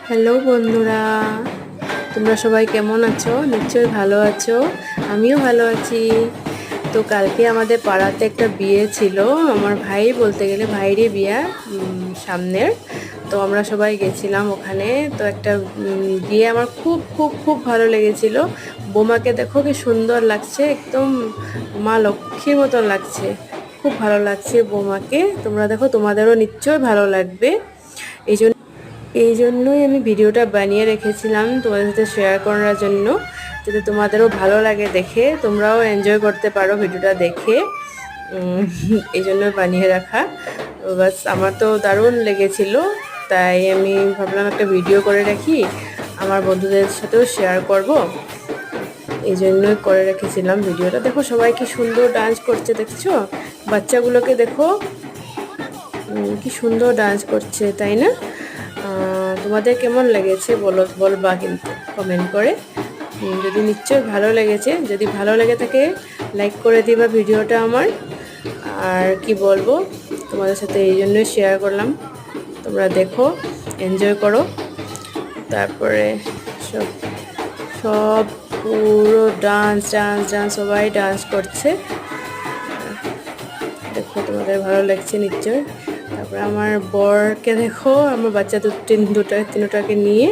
Hello বন্ধুরা, তোমরা সবাই কেমন আছো? নিশ্চয়ই ভালো আছো। আমিও ভালো আছি। তো কালকে আমাদের পাড়াতে একটা বিয়ে ছিল। আমার ভাই, বলতে গেলে ভাইরই বিয়ে, সামনের। তো আমরা সবাই গেছিলাম ওখানে। তো একটা বিয়ে আমার খুব খুব খুব ভালো লেগেছিল। বোমাকে দেখো কি সুন্দর লাগছে, একদম মা লক্ষ্মীর মতন লাগছে। খুব ভালো লাগছে বোমাকে। তোমরা দেখো, তোমাদেরও নিশ্চয়ই ভালো লাগবে। এই জন্যই আমি ভিডিওটা বানিয়ে রেখেছিলাম তোমাদের সাথে শেয়ার করার জন্য, যাতে তোমাদেরও ভালো লাগে দেখে, তোমরাও এনজয় করতে পারো ভিডিওটা দেখে। এই জন্য বানিয়ে রাখা। বাস, আমার তো দারুণ লেগেছিল, তাই আমি ভাবলাম একটা ভিডিও করে রাখি, আমার বন্ধুদের সাথেও শেয়ার করব। এই জন্যই করে রেখেছিলাম ভিডিওটা। দেখো সবাই কি সুন্দর ডান্স করছে, দেখছো? বাচ্চাগুলোকে দেখো, কি সুন্দর ডান্স করছে, তাই না? তোমাদের কেমন লেগেছে বলবা কিন্তু কমেন্ট করে। যদি নিশ্চয়ই ভালো লেগেছে, যদি ভালো লেগে থাকে লাইক করে দিবা ভিডিওটা আমার। আর কি বলবো, তোমাদের সাথে এই জন্যই শেয়ার করলাম। তোমরা দেখো, এনজয় করো। তারপরে সব সব পুরো ডান্স ডান্স ডান্স, সবাই ডান্স করছে। দেখো, তোমাদের ভালো লাগছে নিশ্চয়। তারপরে আমার বরকে দেখো, আমার বাচ্চা তিনটাকে নিয়ে